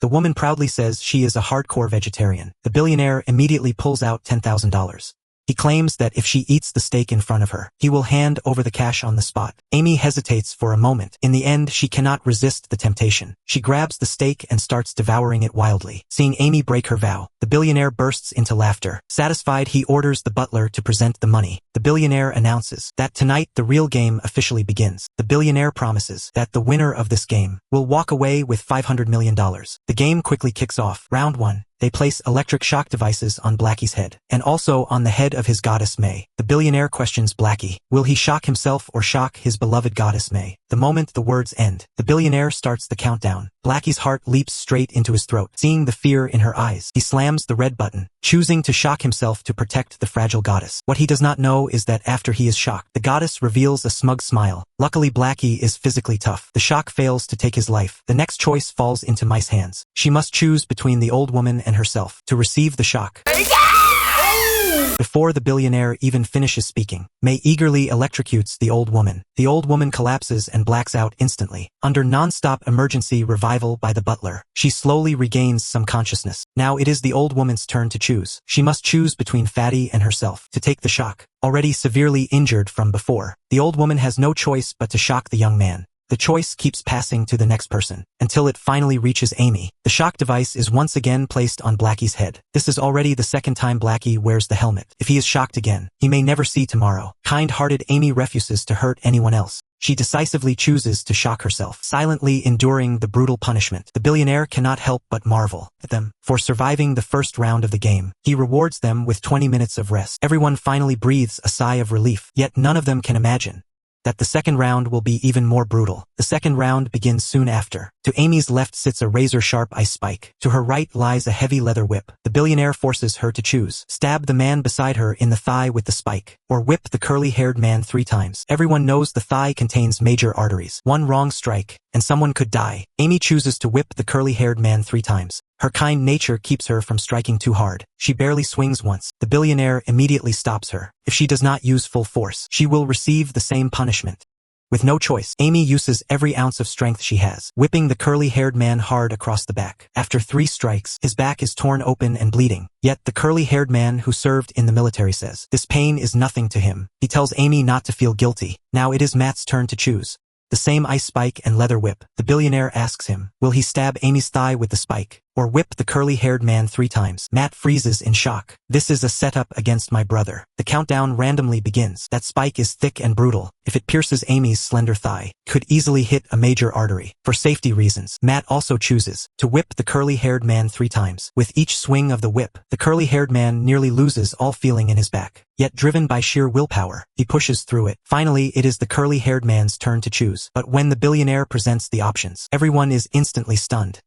The woman proudly says she is a hardcore vegetarian. The billionaire immediately pulls out $10,000. He claims that if she eats the steak in front of her, he will hand over the cash on the spot. Amy hesitates for a moment. In the end, she cannot resist the temptation. She grabs the steak and starts devouring it wildly. Seeing Amy break her vow, the billionaire bursts into laughter. Satisfied, he orders the butler to present the money. The billionaire announces that tonight the real game officially begins. The billionaire promises that the winner of this game will walk away with $500 million. The game quickly kicks off. Round 1. They place electric shock devices on Blackie's head, and also on the head of his goddess May. The billionaire questions Blackie. Will he shock himself or shock his beloved goddess May? The moment the words end, the billionaire starts the countdown. Blackie's heart leaps straight into his throat. Seeing the fear in her eyes, he slams the red button, choosing to shock himself to protect the fragile goddess. What he does not know is that after he is shocked, the goddess reveals a smug smile. Luckily, Blackie is physically tough. The shock fails to take his life. The next choice falls into Mai's hands. She must choose between the old woman and herself to receive the shock. Before the billionaire even finishes speaking, May eagerly electrocutes the old woman. The old woman collapses and blacks out instantly. Under non-stop emergency revival by the butler, she slowly regains some consciousness. Now it is the old woman's turn to choose. She must choose between Fatty and herself to take the shock. Already severely injured from before, the old woman has no choice but to shock the young man. The choice keeps passing to the next person, until it finally reaches Amy. The shock device is once again placed on Blackie's head. This is already the second time Blackie wears the helmet. If he is shocked again, he may never see tomorrow. Kind-hearted Amy refuses to hurt anyone else. She decisively chooses to shock herself, silently enduring the brutal punishment. The billionaire cannot help but marvel at them for surviving the first round of the game. He rewards them with 20 minutes of rest. Everyone finally breathes a sigh of relief, yet none of them can imagine that the second round will be even more brutal. The second round begins soon after. To Amy's left sits a razor-sharp ice spike. To her right lies a heavy leather whip. The billionaire forces her to choose. Stab the man beside her in the thigh with the spike, or whip the curly-haired man 3 times. Everyone knows the thigh contains major arteries. One wrong strike, and someone could die. Amy chooses to whip the curly-haired man 3 times. Her kind nature keeps her from striking too hard. She barely swings once. The billionaire immediately stops her. If she does not use full force, she will receive the same punishment. With no choice, Amy uses every ounce of strength she has, whipping the curly-haired man hard across the back. After 3 strikes, his back is torn open and bleeding. Yet the curly-haired man who served in the military says this pain is nothing to him. He tells Amy not to feel guilty. Now it is Matt's turn to choose. The same ice spike and leather whip. The billionaire asks him, will he stab Amy's thigh with the spike, or whip the curly-haired man 3 times? Matt freezes in shock. This is a setup against my brother. The countdown randomly begins. That spike is thick and brutal. If it pierces Amy's slender thigh, it could easily hit a major artery. For safety reasons, Matt also chooses to whip the curly-haired man 3 times. With each swing of the whip, the curly-haired man nearly loses all feeling in his back. Yet driven by sheer willpower, he pushes through it. Finally, it is the curly-haired man's turn to choose. But when the billionaire presents the options, everyone is instantly stunned.